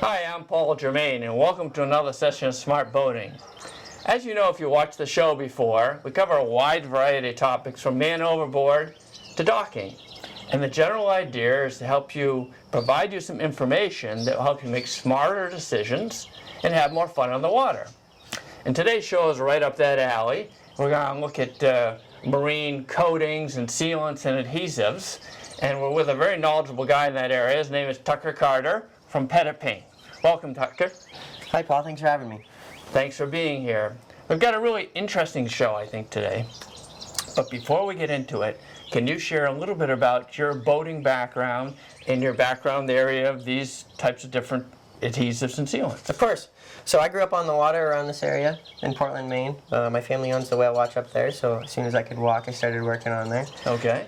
Hi, I'm Paul Germain, and welcome to another session of Smart Boating. As you know, if you watched the show before, we cover a wide variety of topics from man overboard to docking. And the general idea is to help you, provide you some information that will help you make smarter decisions and have more fun on the water. And today's show is right up that alley. We're going to look at marine coatings and sealants and adhesives. And we're with a very knowledgeable guy in that area. His name is Tucker Carter from Pettit Paint. Welcome, Tucker. Hi, Paul. Thanks for having me. Thanks for being here. We've got a really interesting show, I think, today. But before we get into it, can you share a little bit about your boating background and your background area of these types of different adhesives and sealants? Of course. So I grew up on the water around this area in Portland, Maine. My family owns the whale watch up there, so as soon as I could walk, I started working on there. Okay.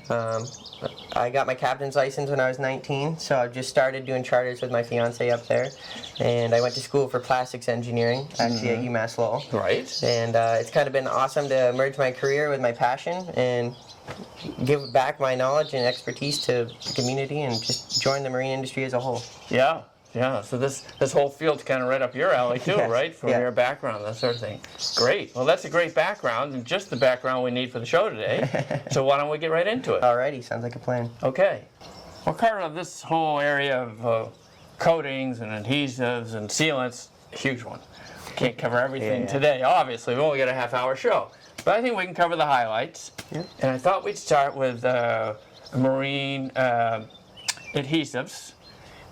I got my captain's license when I was 19, so I just started doing charters with my fiance up there. And I went to school for plastics engineering, actually at UMass Lowell. Right. And it's kind of been awesome to merge my career with my passion and give back my knowledge and expertise to the community and just join the marine industry as a whole. Yeah. Yeah, so this whole field's kind of right up your alley too, Yes. right? From your background, that sort of thing. Great. Well, that's a great background, and just the background we need for the show today. So why don't we get right into it? Alrighty, sounds like a plan. Okay. Well, Carter, this whole area of coatings and adhesives and sealants, a huge one. Can't cover everything today, obviously. We've only got a half-hour show. But I think we can cover the highlights. Yeah. And I thought we'd start with marine adhesives.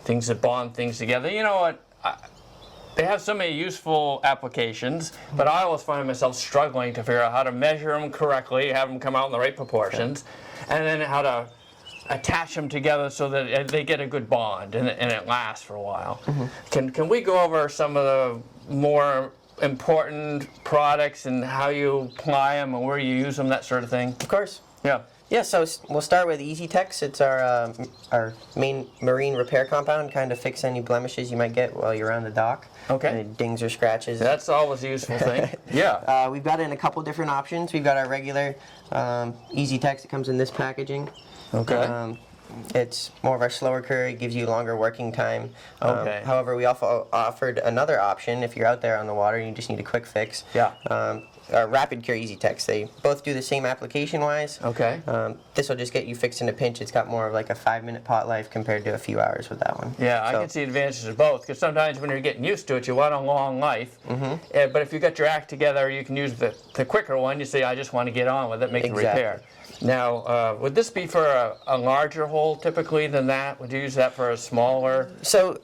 Things that bond things together. You know what? They have so many useful applications, but I always find myself struggling to figure out how to measure them correctly, have them come out in the right proportions, and then how to attach them together so that they get a good bond and it lasts for a while. Mm-hmm. Can we go over some of the more important products and how you apply them and where you use them, that sort of thing? Of course. Yeah. Yeah, so we'll start with Easytex. It's our main marine repair compound, kind of fix any blemishes you might get while you're on the dock. Okay. Any dings or scratches. That's always a useful thing. Yeah. We've got it in a couple different options. We've got our regular Easytex. It comes in this packaging. Okay. It's more of our slower cure. It gives you longer working time. Okay. However, we also offered another option if you're out there on the water and you just need a quick fix. Yeah. Our Rapid Cure Easytex. They both do the same application-wise. Okay. This will just get you fixed in a pinch. It's got more of like a 5-minute pot life compared to a few hours with that one. Yeah, so I can see advantages of both, because sometimes when you're getting used to it, you want a long life. Mm-hmm. But if you got your act together, you can use the quicker one. You say, I just want to get on with it, make the repair. Now, would this be for a larger hole typically than that? Would you use that for a smaller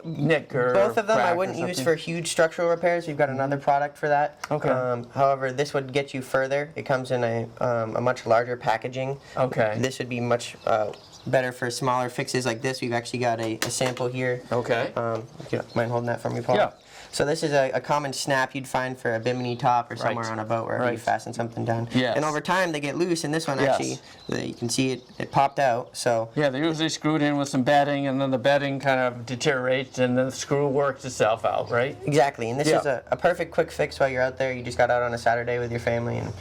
nick or both of them I wouldn't use for huge structural repairs. We've got another product for that. Okay. However, this would get you further. It comes in a much larger packaging. Okay. This would be much better for smaller fixes like this. We've actually got a sample here. Okay. You mind holding that for me, Paul? Yeah. So this is a common snap you'd find for a bimini top or somewhere on a boat wherever you fasten something down. Yes. And over time they get loose, and this one actually, you can see it popped out. So yeah, they're usually screwed in with some bedding, and then the bedding kind of deteriorates, and the screw works itself out, right? Exactly, and this is a perfect quick fix while you're out there. You just got out on a Saturday with your family and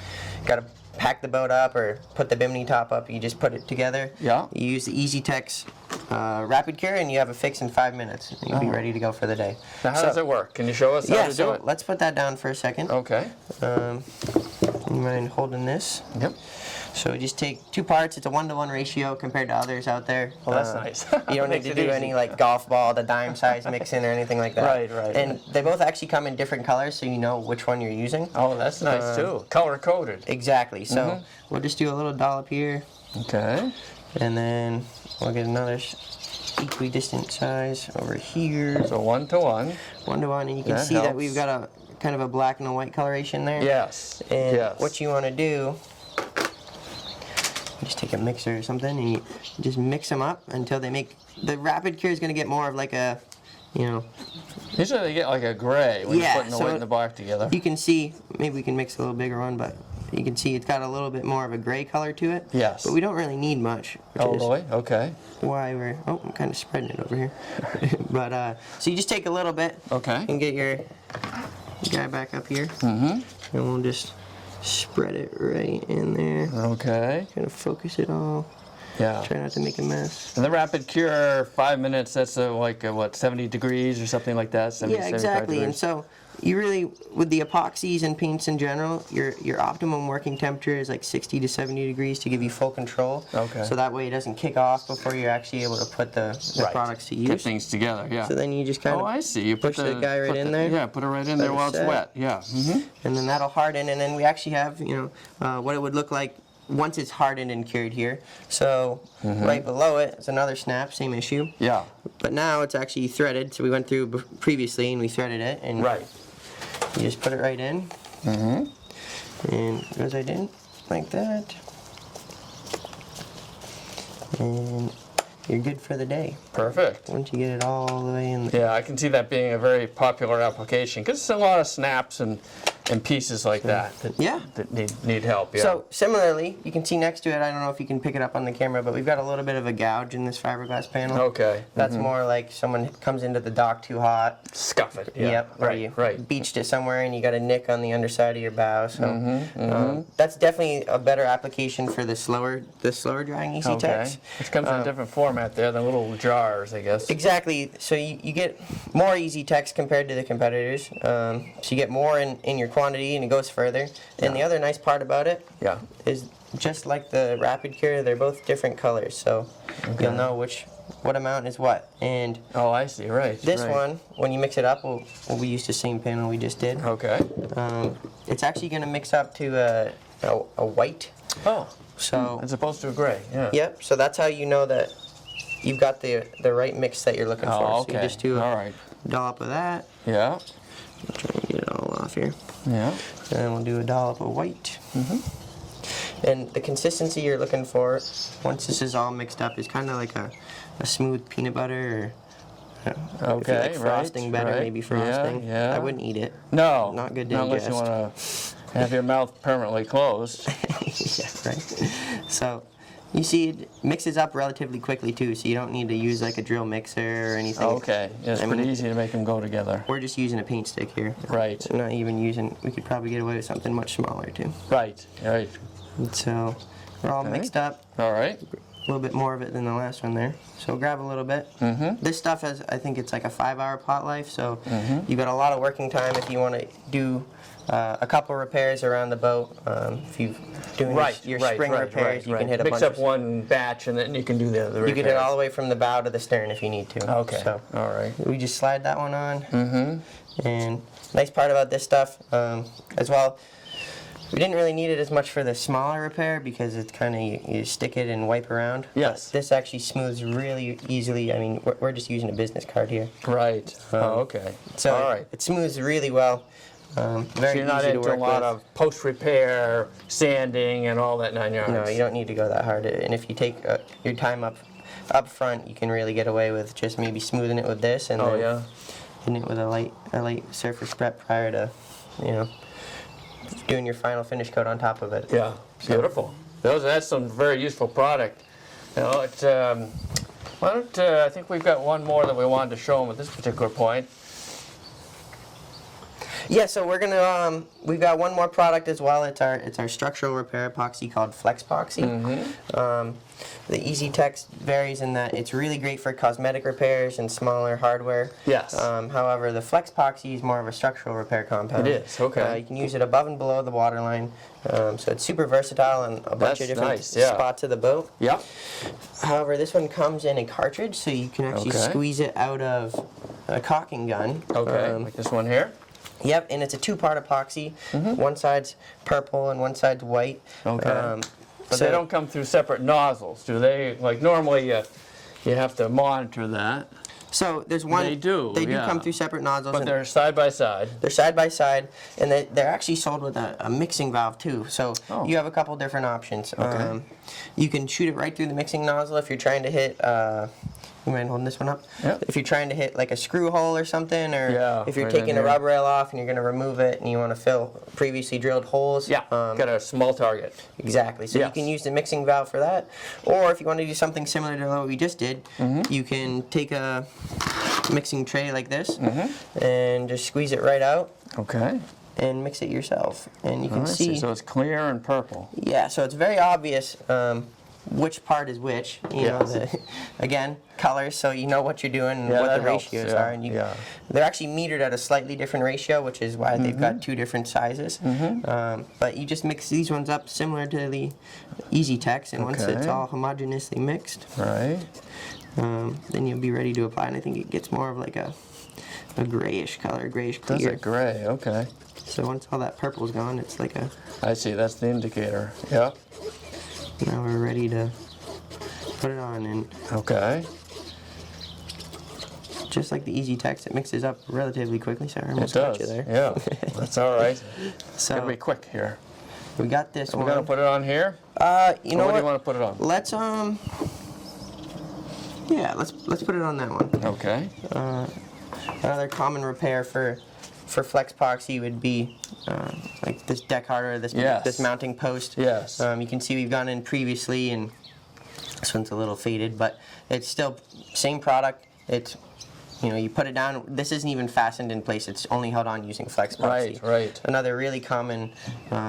got to pack the boat up or put the bimini top up. You just put it together. Yeah. You use the Easytex Rapid Cure, and you have a fix in 5 minutes. And you'll be ready to go for the day. Now, how does it work? Can you show us how to do it? Let's put that down for a second. Okay. You mind holding this? Yep. So just take 2 parts. It's a 1-to-1 ratio compared to others out there. Well, that's nice. You don't need to do any like golf ball, the dime size mixing or anything like that. Right. And they both actually come in different colors, so you know which one you're using. Oh, that's nice too. Color coded. Exactly. So we'll just do a little dollop here. Okay. And then we'll get another equidistant size over here. So 1-to-1. 1-to-1, and you can see that we've got a kind of a black and a white coloration there. Yes. And what you want to do, just take a mixer or something and you just mix them up until they make, the Rapid Cure is going to get more of like a, usually they get like a gray when you're putting the white and the black together. You can see, maybe we can mix a little bigger one, but you can see it's got a little bit more of a gray color to it. Yes. But we don't really need much. Oh, really? Okay. Why I'm kind of spreading it over here. But, so you just take a little bit. Okay. And get your guy back up here. Mm-hmm. And we'll just spread it right in there. Okay. Kind of focus it all. Yeah. Try not to make a mess. And the rapid cure, 5 minutes, that's like, what, 70 degrees or something like that? 70, Yeah, 75 exactly. degrees. And so you really, with the epoxies and paints in general, your optimum working temperature is like 60 to 70 degrees to give you full control. Okay. So that way it doesn't kick off before you're actually able to put the Right. products to Get use. things together, yeah. So then you just kind Oh, of I see. You push the guy right in there. Yeah, put it right in there Let it while it's set. wet. Yeah. and then that'll harden, and then we actually have, what it would look like once it's hardened and cured here. So right below it is another snap, same issue. Yeah. But now it's actually threaded, so we went through previously and we threaded it, and Right. you just put it right in, and it goes right in like that, and you're good for the day. Perfect. Once you get it all the way in. Yeah, I can see that being a very popular application because it's a lot of snaps and pieces like that Yeah. that need help. Yeah. So similarly, you can see next to it, I don't know if you can pick it up on the camera, but we've got a little bit of a gouge in this fiberglass panel. Okay. That's more like someone comes into the dock too hot. Scuff it. Yeah. Yep. Or Right. you Right. beached it somewhere and you got a nick on the underside of your bow. So that's definitely a better application for the slower drying Easytex. Okay. It comes in a different format there than little jars, I guess. Exactly. So you get more Easytex compared to the competitors. So you get more in your quantity, and it goes further. And the other nice part about it Yeah. is just like the Rapid Cure, they're both different colors. So you'll know what amount is what. And Oh, I see. Right. this right. one, when you mix it up, we use the same panel we just did. Okay. It's actually going to mix up to a white. Oh. So As opposed to a gray. Yeah. yep. So that's how you know that you've got the right mix that you're looking for. Oh, So you okay. just do All a right. dollop of that. Yeah. Try and get it all off here. Yeah. And then we'll do a dollop of white. And the consistency you're looking for, once this is all mixed up, is kind of like a smooth peanut butter, or if you like frosting better, right. maybe frosting. Yeah. I wouldn't eat it. No. Not good to Not unless you ingest. want to have your mouth permanently closed. Yeah, right. So you see, it mixes up relatively quickly too, so you don't need to use like a drill mixer or anything. Okay. Yeah, it's I pretty mean- easy to make them go together. We're just using a paint stick here. Right. I'm not even using, we could probably get away with something much smaller too. Right. Right. And so we're all Okay. mixed up. All right. A little bit more of it than the last one there. So grab a little bit. This stuff has, I think it's like a 5-hour pot life, so you've got a lot of working time if you want to do a couple repairs around the boat. If you're doing your spring repairs, you can hit a Mix bunch up of. one batch and then you can do the other You can hit all the way from the bow to the stern if you need to. Okay. So All right. we just slide that one on. And nice part about this stuff as well, we didn't really need it as much for the smaller repair because it's kind of, you stick it and wipe around. Yes. But this actually smooths really easily. I mean, we're just using a business card here. Right. Okay. So all right. it smooths really well. Very So you're not easy to into a work lot with. of post-repair, sanding, and all that 9 yards. No, you don't need to go that hard. And if you take your time up front, you can really get away with just maybe smoothing it with this and Oh, then yeah? hitting it with a light surface prep prior to, doing your final finish coat on top of it. Yeah. Beautiful. That's some very useful product. Why don't, I think we've got one more that we wanted to show them at this particular point. Yeah, so we're gonna we've got one more product as well. It's our structural repair epoxy called Flexpoxy. The Easytex varies in that it's really great for cosmetic repairs and smaller hardware. Yes. However, the Flexpoxy is more of a structural repair compound. It is, okay. You can use it above and below the waterline, so it's super versatile on a bunch That's of different nice, yeah. spots of the boat. Yeah. However, this one comes in a cartridge, so you can actually Okay. squeeze it out of a caulking gun. Okay. Like this one here. Yep, and it's a 2-part epoxy. One side's purple and one side's white. Okay. But so they don't come through separate nozzles, do they? Like normally you have to monitor that. So there's one. They do, They do yeah. come through separate nozzles. But and they're side by side. they're side by side, and they're actually sold with a mixing valve too. So Oh. you have a couple different options. Okay. You can shoot it right through the mixing nozzle if you're trying to hit. You mind holding this one up? Yep. If you're trying to hit like a screw hole or something, or Yeah, if you're right in taking a here. rub rail off and you're going to remove it and you want to fill previously drilled holes. Yeah. Got a small target. Exactly. So Yes. you can use the mixing valve for that, or if you want to do something similar to what we just did, you can take a mixing tray like this and just squeeze it right out Okay. and mix it yourself. And you can I see. see, So it's clear and purple. yeah. So it's very obvious which part is which. You know, Yes. again, colors, so you know what you're doing and Yeah, what that the helps, ratios yeah, are. And yeah. they're actually metered at a slightly different ratio, which is why they've got two different sizes. But you just mix these ones up similar to the Easytex, and once it's Okay. all homogeneously mixed, Right. then you'll be ready to apply. And I think it gets more of like a grayish color, grayish Does clear. it gray? Okay. So once all that purple's gone, it's like a. I see. That's the indicator. Yep. Now we're ready to put it on, and Okay. just like the Easytex, it mixes up relatively quickly. Sorry, I It almost got does. you there. Yeah. That's all right. So Gotta be quick here. we got this We're one. gonna put it on here. You Or know what do what? you want to put it on? Let's yeah, let's put it on that one. Okay. Another common repair for flex epoxy would be like this deck harder, this Yes. this mounting post. Yes. You can see we've gone in previously, and this one's a little faded, but it's still same product. It's, you know, you put it down. This isn't even fastened in place. It's only held on using flex epoxy. Right, right. Another really common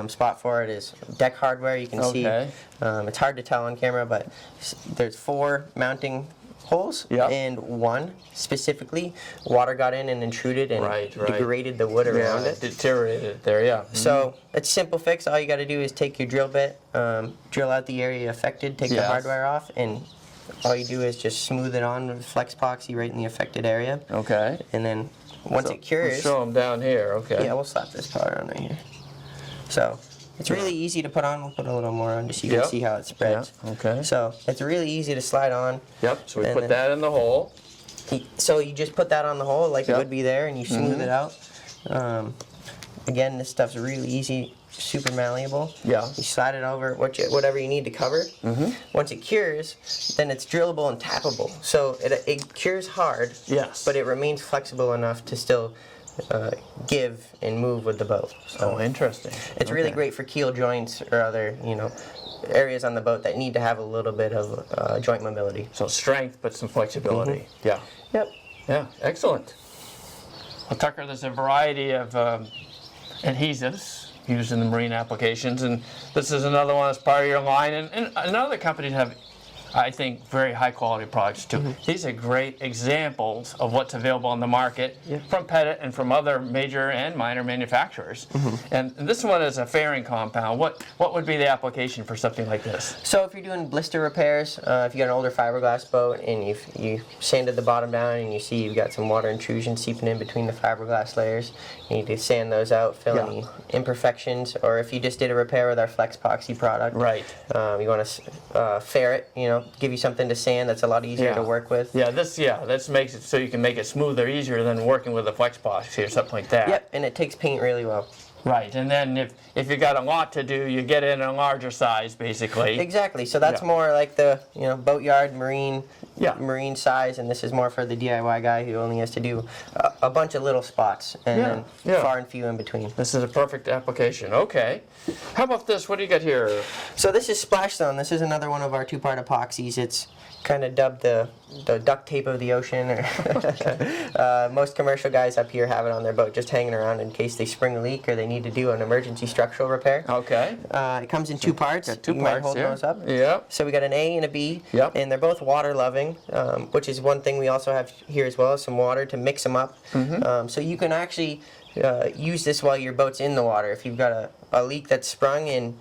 spot for it is deck hardware. You can see Okay. it's hard to tell on camera, but there's 4 mounting holes, Yep. and one specifically water got in and intruded and Right, right. degraded the wood around it. Deteriorated there. Yeah. So it's a simple fix. All you got to do is take your drill bit, drill out the area affected, take the Yes. hardware off, and all you do is just smooth it on with flex epoxy right in the affected area. Okay. And then once So, it cures, show them down here. Okay. yeah, we'll slap this powder on right here. So it's really easy to put on. We'll put a little more on just so you Yep. can see how it spreads. Yeah, okay. So it's really easy to slide on. Yep. So we And put then- that in the hole. So you just put that on the hole like Yep. it would be there, and you smooth it out. Again, this stuff's really easy, super malleable. Yeah. You slide it over whatever you need to cover. Once it cures, then it's drillable and tappable. So it cures hard, Yes. but it remains flexible enough to still give and move with the boat. So Oh, interesting. it's really Okay. great for keel joints or other, areas on the boat that need to have a little bit of joint mobility. So strength, but some flexibility. Yeah. Yep. Yeah. Excellent. Well, Tucker, there's a variety of adhesives used in the marine applications, and this is another one that's part of your line. And other companies have, I think, very high quality products too. These are great examples of what's available on the market from Pettit and from other major and minor manufacturers. And this one is a fairing compound. What would be the application for something like this? So if you're doing blister repairs, if you got an older fiberglass boat and you sanded the bottom down and you see you've got some water intrusion seeping in between the fiberglass layers, you need to sand those out, fill any imperfections, or if you just did a repair with our flex epoxy product, Right. you want to fair it, give you something to sand that's a lot easier to work with. This makes it so you can make it smoother, easier than working with a flex epoxy or something like that. Yep, and it takes paint really well. Right, and then if you got a lot to do, you get it in a larger size, basically. Exactly. So that's Yeah. more like the boatyard marine Yeah. marine size, and this is more for the DIY guy who only has to do a bunch of little spots and then Yeah. far and few in between. This is a perfect application. Okay. How about this? What do you got here? So this is Splash Zone. This is another one of our 2-part epoxies. It's kind of dubbed the duct tape of the ocean. Most commercial guys up here have it on their boat just hanging around in case they spring a leak or they need to do an emergency structural repair. Okay. It comes in 2 parts. Got 2 You mind parts holding here. those up? Yeah. So we got an A and a B, Yep. and they're both water loving, which is one thing we also have here as well, some water to mix them up. So you can actually use this while your boat's in the water. If you've got a leak that's sprung and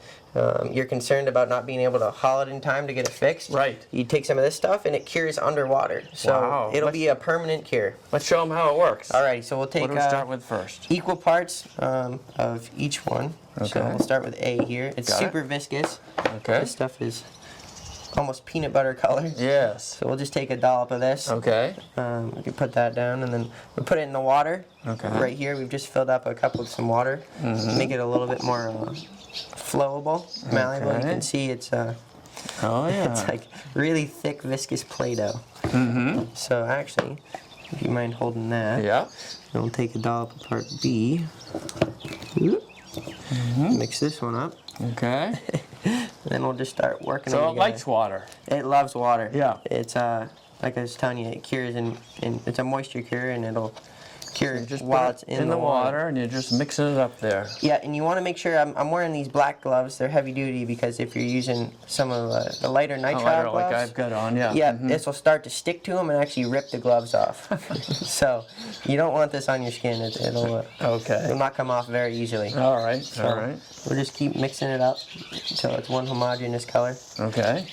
you're concerned about not being able to haul it in time to get it fixed, Right. you take some of this stuff and it cures underwater. So Wow. it'll be a permanent cure. Let's show them how it works. Alrighty, so we'll take What do we start with first? equal parts of each one. So Okay. we'll start with A here. It's Got it. super viscous. Okay. This stuff is almost peanut butter color. Yes. So we'll just take a dollop of this. Okay. We can put that down, and then we put it in the water. Okay. Right here, we've just filled up a cup with some water. Make it a little bit more flowable, malleable. You Okay. can see it's Oh yeah. it's like really thick, viscous Play-Doh. So actually, if you mind holding that, Yeah. then we'll take a dollop of part B. Oop. Mix this one up. Okay. Then we'll just start working So them it together. likes water. It loves water. Yeah. It's like I was telling you, it cures and it's a moisture cure, and it'll cure You just while put it's it in the water, and you're just mixing it up there. Yeah, and you want to make sure, I'm wearing these black gloves. They're heavy duty because if you're using some of the lighter nitrile gloves, Like I've got on, yeah. yeah, this will start to stick to them and actually rip the gloves off. So you don't want this on your skin. It'll not come off very easily. All right, So all right. we'll just keep mixing it up until it's one homogeneous color. Okay.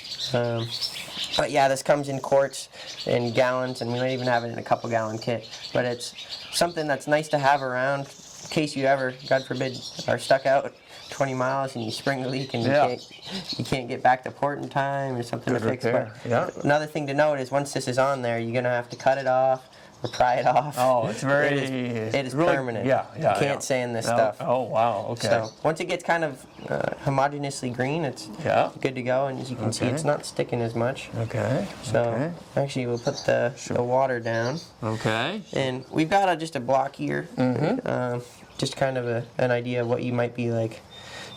But yeah, this comes in quarts and gallons, and we might even have it in a couple gallon kit. But it's something that's nice to have around in case you ever, God forbid, are stuck out 20 miles and you spring a leak and you can't get back to port in time or something to fix. But another thing to note is once this is on there, you're gonna have to cut it off or pry it off. Oh, it's very. It is really, permanent. Yeah. You can't sand this No. stuff. Oh wow. Okay. So once it gets kind of homogeneously green, it's good to go, and as you can see, it's not sticking as much. Okay. So actually, we'll put the water down. Okay. And we've got just a block here, just kind of an idea of what you might be like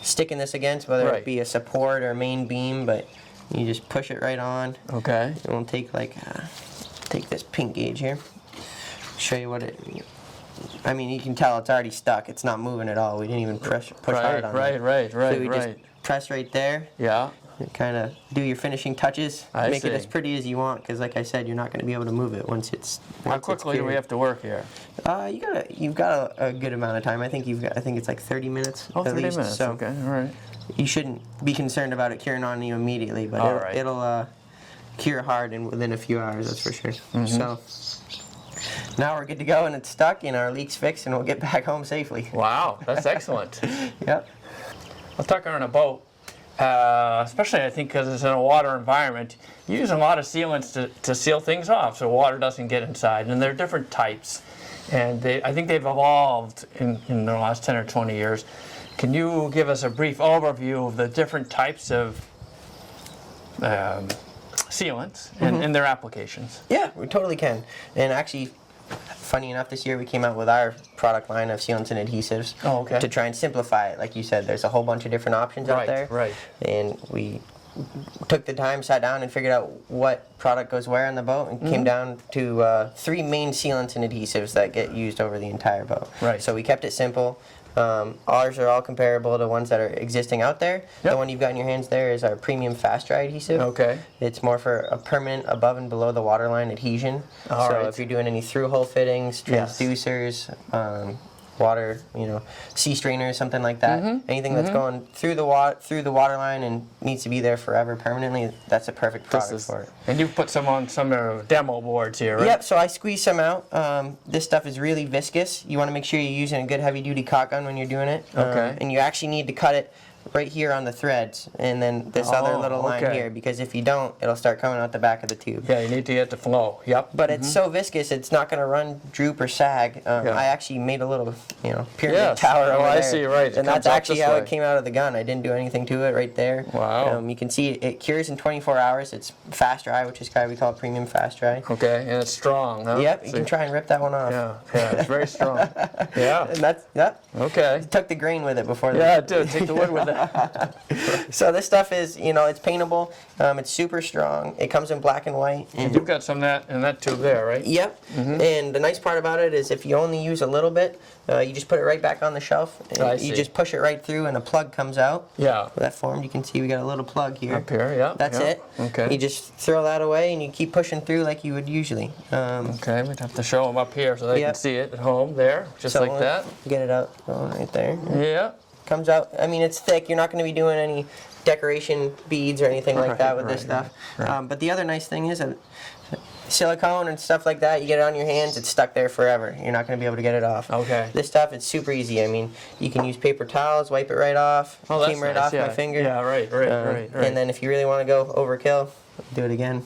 sticking this against, whether it be a support or a main beam, but you just push it right on. Okay. And we'll take take this pink gauge here, show you what it. I mean, you can tell it's already stuck. It's not moving at all. We didn't even push hard on it. Right. So we just press right there. Yeah. Kind of do your finishing touches. Make it as see. pretty as you want, because like I said, you're not going to be able to move it once it's. How quickly do we have to work here? You've got a good amount of time. I think it's like 30 minutes. Oh, at 30 least. minutes. So Okay. All right. you shouldn't be concerned about it curing on you immediately, but it'll cure hard within a few hours. That's for sure. So. Now we're good to go, and it's stuck, and our leak's fixed, and we'll get back home safely. Wow, that's excellent. Yep. Well, tucker on a boat, especially I think because it's in a water environment, you use a lot of sealants to seal things off so water doesn't get inside. And there are different types, and I think they've evolved in the last 10 or 20 years. Can you give us a brief overview of the different types of sealants and their applications? Yeah, we totally can. And actually, funny enough, this year we came out with our product line of sealants and adhesives to try and simplify it. Like you said, there's a whole bunch of different options out there. Right. And we took the time, sat down, and figured out what product goes where on the boat, and came down to 3 main sealants and adhesives that get used over the entire boat. Right. So we kept it simple. Ours are all comparable to ones that are existing out there. The one you've got in your hands there is our premium fast dry adhesive. Okay. It's more for a permanent above and below the waterline adhesion. So if you're doing any through hole fittings, transducers, water, sea strainers, something like that, anything that's going through the water line and needs to be there forever permanently, that's a perfect product for it. And you've put some on some demo boards here, right? Yep, so I squeezed some out. This stuff is really viscous. You want to make sure you're using a good heavy duty caulk gun when you're doing it. And you actually need to cut it right here on the threads, and then this other little line here, because if you don't, it'll start coming out the back of the tube. Yeah, you need to get the flow. Yep. But it's so viscous, it's not going to run, droop, or sag. I actually made a little, pyramid tower over there. I see, right. And that's actually how it came out of the gun. I didn't do anything to it right there. Wow. You can see it cures in 24 hours. It's fast dry, which is why we call it premium fast dry. Okay, and it's strong, huh? Yep, you can try and rip that one off. Yeah, it's very strong. Yeah. And that's, Okay. took the grain with it before. Yeah, it did. Take the wood with it. So this stuff is, it's paintable. It's super strong. It comes in black and white. And you've got some of that in that tube there, right? Yep. And the nice part about it is if you only use a little bit, you just put it right back on the shelf. And you just push it right through, and a plug comes out. Yeah. That formed. You can see we got a little plug here. Up here, yeah. That's it. Okay. You just throw that away, and you keep pushing through like you would usually. Okay, we'd have to show them up here so they can see it at home there, just like that. Get it out right there. Yeah. Comes out. I mean, it's thick. You're not going to be doing any decoration beads or anything like that with this stuff. But the other nice thing is that silicone and stuff like that, you get it on your hands, it's stuck there forever. You're not going to be able to get it off. Okay. This stuff, it's super easy. I mean, you can use paper towels, wipe it right off, came right off my finger. Yeah, right. And then if you really want to go overkill, do it again.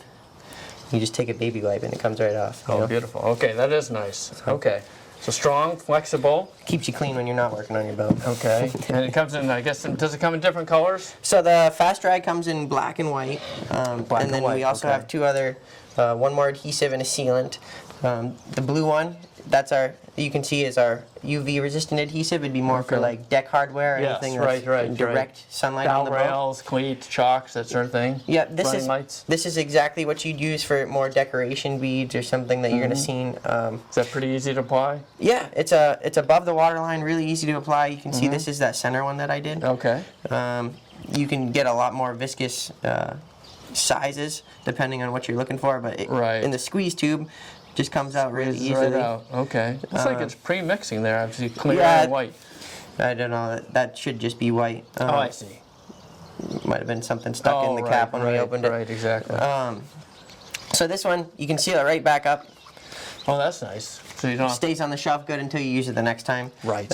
You just take a baby wipe and it comes right off. Oh, beautiful. Okay, that is nice. Okay. So strong, flexible. Keeps you clean when you're not working on your boat. Okay. And it comes in, I guess, does it come in different colors? So the fast dry comes in black and white. And then we also have 2 other, one more adhesive and a sealant. The blue one that's our, you can see is our UV resistant adhesive. It'd be more for like deck hardware or Yes, anything right, with direct sunlight on Bow the boat. rails, cleats, chocks, that sort of thing. Yeah, Running lights. this is exactly what you'd use for more decoration beads or something that you're gonna see. Is that pretty easy to apply? Yeah, it's above the waterline, really easy to apply. You can see this is that center one that I did. Okay. You can get a lot more viscous sizes depending on what you're looking for, but in the squeeze tube, just comes out really easily. Right out. Okay. Looks like it's pre-mixing there. I see clear and white. I don't know. That should just be white. Oh, I see. Might have been something stuck in the cap when we opened it. Right, exactly. So this one, you can seal it right back up. Oh, that's nice. So you don't Stays on the shelf good until you use it the next time. Right.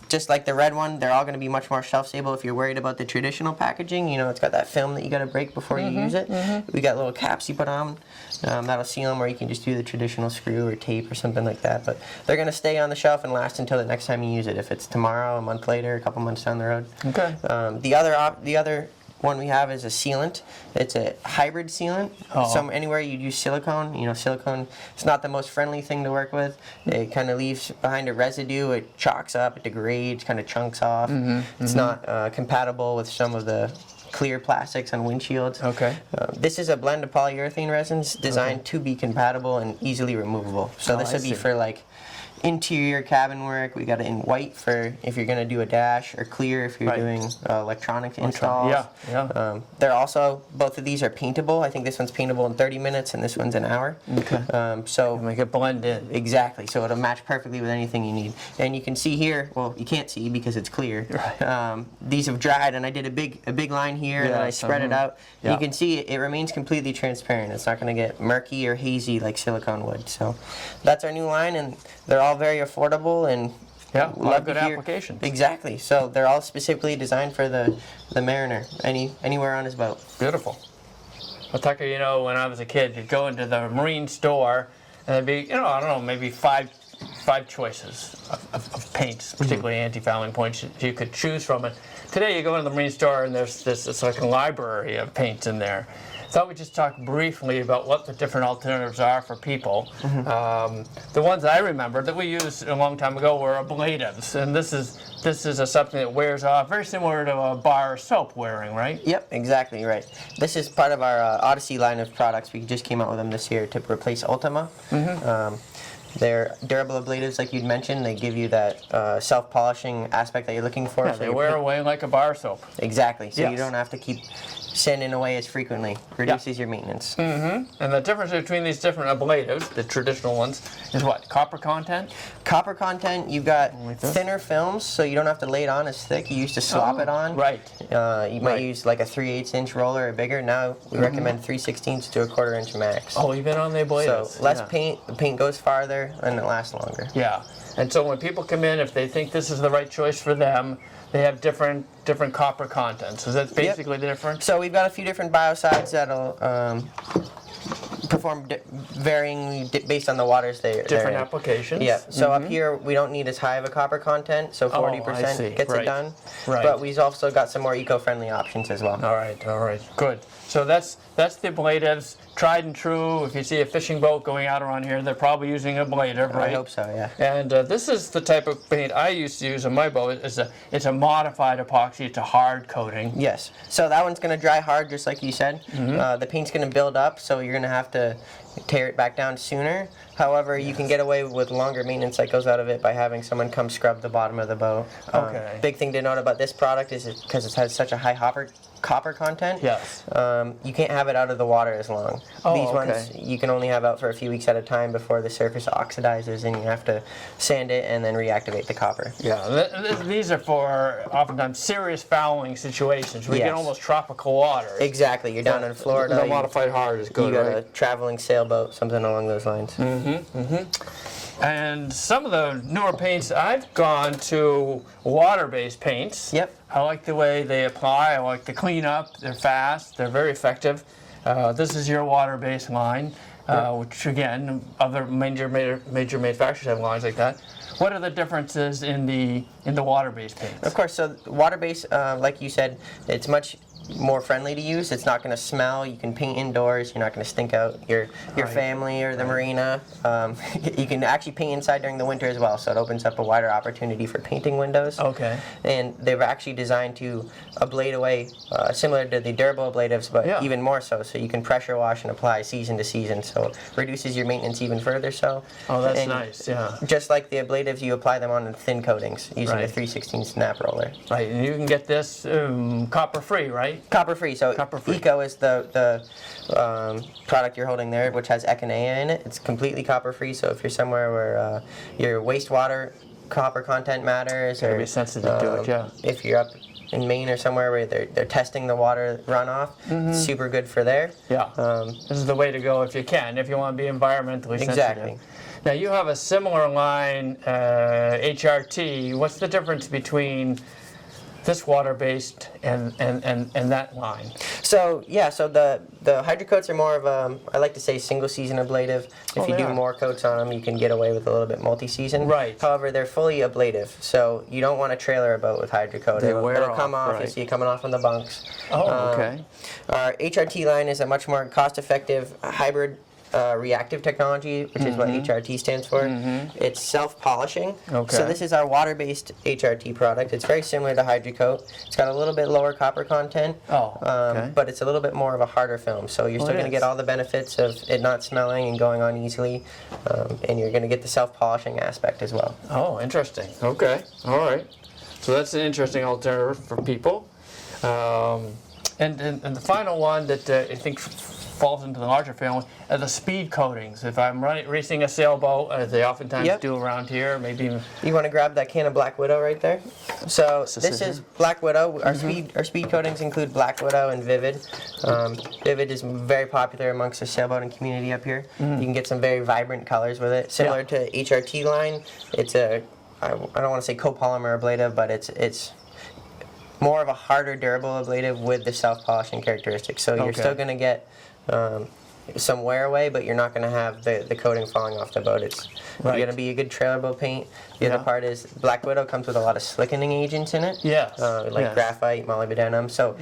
Just like the red one, they're all going to be much more shelf stable if you're worried about the traditional packaging. You know, it's got that film that you got to break before you use it. We got little caps you put on. That'll seal them, or you can just do the traditional screw or tape or something like that. But they're going to stay on the shelf and last until the next time you use it. If it's tomorrow, a month later, a couple months down the road. Okay. The other one we have is a sealant. It's a hybrid sealant. So anywhere you use silicone, you know, silicone, it's not the most friendly thing to work with. It kind of leaves behind a residue. It chalks up, it degrades, kind of chunks off. It's not compatible with some of the clear plastics on windshields. Okay. This is a blend of polyurethane resins designed to be compatible and easily removable. So this would be for like interior cabin work. We got it in white for if you're going to do a dash, or clear if you're doing electronic installs. Yeah. They're also, both of these are paintable. I think this one's paintable in 30 minutes and this one's an hour. Okay. So make it blend in. Exactly. So it'll match perfectly with anything you need. And you can see here, well, you can't see because it's clear. Right. These have dried, and I did a big line here, and then I spread it out. Yeah. You can see it remains completely transparent. It's not going to get murky or hazy like silicone would. So that's our new line, and they're all very affordable and love good applications. Exactly. So they're all specifically designed for the mariner, anywhere on his boat. Beautiful. Well, Tucker, you know, when I was a kid, you'd go into the marine store, and there'd be, you know, I don't know, maybe five choices of paints, particularly anti-fouling points you could choose from. And today you go into the marine store, and there's it's like a library of paints in there. Thought we'd just talk briefly about what the different alternatives are for people. The ones I remember that we used a long time ago were ablatives, and this is something that wears off, very similar to a bar soap wearing, right? Yep, exactly right. This is part of our Odyssey line of products. We just came out with them this year to replace Ultima. They're durable ablatives, like you'd mentioned. They give you that self-polishing aspect that you're looking for. Yeah, so they wear away like a bar soap. Exactly, so you don't have to keep sanding away as frequently. Reduces your maintenance. And the difference between these different ablatives, the traditional ones, is what? Copper content? Copper content, you've got thinner films, so you don't have to lay it on as thick. You used to slop it on. Right. You might use like a 3/8 inch roller or bigger. Now we recommend 3/16 to a 1/4 inch max. Oh, even on the ablatives. So less paint, the paint goes farther, and it lasts longer. Yeah. And so when people come in, if they think this is the right choice for them, they have different copper contents. Is that basically the difference? So we've got a few different biocides that'll perform varying based on the waters different applications. Yeah. So up here we don't need as high of a copper content, so 40% gets it done. Right. But we've also got some more eco-friendly options as well. All right, good. So that's the ablatives, tried and true. If you see a fishing boat going out around here, they're probably using an ablative, right? I hope so, yeah. And this is the type of paint I used to use on my boat. It's a modified epoxy. It's a hard coating. Yes. So that one's going to dry hard, just like you said. The paint's going to build up, so you're going to have to tear it back down sooner. However, you can get away with longer maintenance cycles out of it by having someone come scrub the bottom of the boat. Okay. Big thing to note about this product is because it has such a high copper content. Yes. You can't have it out of the water as long. These ones you can only have out for a few weeks at a time before the surface oxidizes, and you have to sand it and then reactivate the copper. Yeah, these are for oftentimes serious fouling situations where you get almost tropical water. Exactly. You're down in Florida. The modified hard is good, you got a traveling sailboat, something along those lines. And some of the newer paints, I've gone to water-based paints. Yep. I like the way they apply. I like the cleanup. They're fast. They're very effective. This is your water-based line, which again, other major manufacturers have lines like that. What are the differences in the water-based paints? Of course, so water-based, like you said, it's much more friendly to use. It's not going to smell. You can paint indoors. You're not going to stink out your family or the marina. You can actually paint inside during the winter as well, so it opens up a wider opportunity for painting windows. Okay. And they're actually designed to ablate away, similar to the durable ablatives, but even more so. So you can pressure wash and apply season to season, so it reduces your maintenance even further. So. Oh, that's nice. Yeah. Just like the ablatives, you apply them on thin coatings using a 3/16 snap roller. Right, and you can get this copper-free, right? Copper-free. So Copper-free. Eco is the product you're holding there, which has echinacea in it. It's completely copper-free. So if you're somewhere where your wastewater copper content matters, or be sensitive to it, yeah. If you're up in Maine or somewhere where they're testing the water runoff, it's super good for there. Yeah. This is the way to go if you can, if you want to be environmentally sensitive. Exactly. Now you have a similar line, HRT. What's the difference between this water-based and that line? So the hydrocoats are more of a, I like to say, single-season ablative. If you do more coats on them, you can get away with a little bit multi-season. Right. However, they're fully ablative, so you don't want to trailer a boat with hydrocoat. It'll come off. Right. You see it coming off on the bunks. Oh, okay. Our HRT line is a much more cost-effective hybrid reactive technology, which is what HRT stands for. It's self-polishing. Okay. So this is our water-based HRT product. It's very similar to Hydrocoat. It's got a little bit lower copper content, but it's a little bit more of a harder film. So you're still going to get all the benefits of it not smelling and going on easily, and you're going to get the self-polishing aspect as well. Oh, interesting. Okay. All right. So that's an interesting alternative for people. And the final one that I think falls into the larger family are the speed coatings. If I'm racing a sailboat, as they oftentimes do around here, maybe even... You want to grab that can of Black Widow right there? So this is Black Widow. Our speed coatings include Black Widow and Vivid. Vivid is very popular amongst the sailboating community up here. You can get some very vibrant colors with it. Similar to HRT line, it's a, I don't want to say copolymer ablative, but it's more of a harder, durable ablative with the self-polishing characteristics. So you're still going to get some wear away, but you're not going to have the coating falling off the boat. It's going to be a good trailer boat paint. The other part is Black Widow comes with a lot of slickening agents in it. Like graphite, molybdenum. So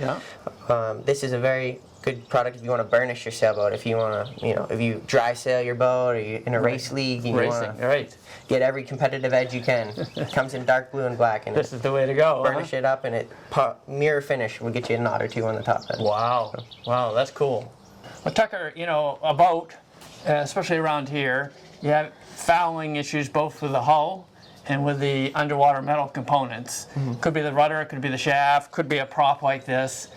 this is a very good product if you want to burnish your sailboat. If you want to, if you dry sail your boat, or you're in a race league, and you want to get every competitive edge you can. It comes in dark blue and black, and this is the way to go. Burnish it up, and it mirror finish will get you a knot or two on the top end. Wow, wow, that's cool. Well, Tucker, a boat, especially around here, you have fouling issues both with the hull and with the underwater metal components. Could be the rudder, could be the shaft, could be a prop like this.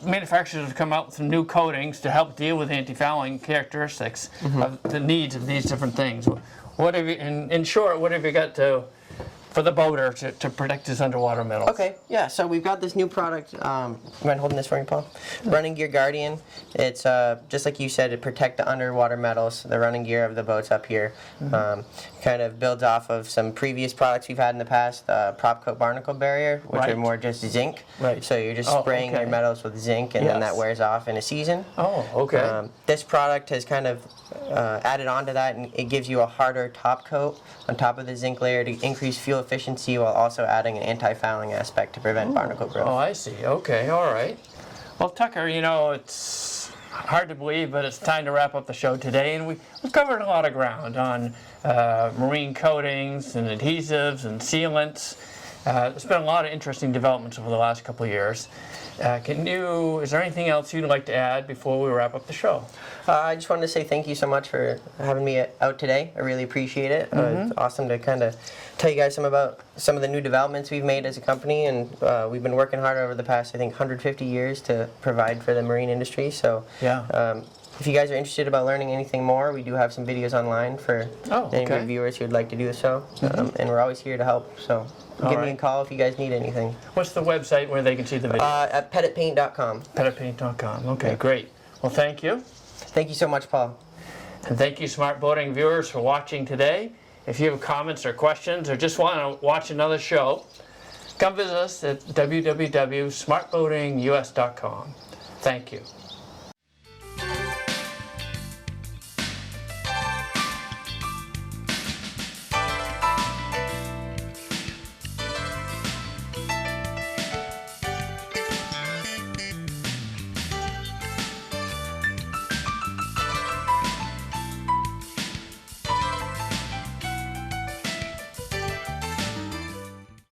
Manufacturers have come out with some new coatings to help deal with anti-fouling characteristics of the needs of these different things. What have you, in short, what have you got for the boater to protect his underwater metals? Okay, yeah, so we've got this new product. You mind holding this for me, Paul? Running Gear Guardian. It's just like you said, to protect the underwater metals, the running gear of the boats up here. Kind of builds off of some previous products we've had in the past, Prop Coat Barnacle Barrier, which are more just zinc. So you're just spraying your metals with zinc, and then that wears off in a season. Oh, okay. This product has kind of added on to that, and it gives you a harder top coat on top of the zinc layer to increase fuel efficiency while also adding an anti-fouling aspect to prevent barnacle growth. Oh, I see. Okay, all right. Well, Tucker, it's hard to believe, but it's time to wrap up the show today, and we've covered a lot of ground on marine coatings and adhesives and sealants. There's been a lot of interesting developments over the last couple of years. Is there anything else you'd like to add before we wrap up the show? I just wanted to say thank you so much for having me out today. I really appreciate it. It's awesome to kind of tell you guys about some of the new developments we've made as a company, and we've been working hard over the past, I think, 150 years to provide for the marine industry. So if you guys are interested about learning anything more, we do have some videos online for any of your viewers who would like to do so, and we're always here to help. So give me a call if you guys need anything. What's the website where they can see the video? At petitpaint.com. Petitpaint.com. Okay, great. Well, thank you. Thank you so much, Paul. And thank you, Smart Boating viewers, for watching today. If you have comments or questions or just want to watch another show, come visit us at www.smartboatingus.com. Thank you.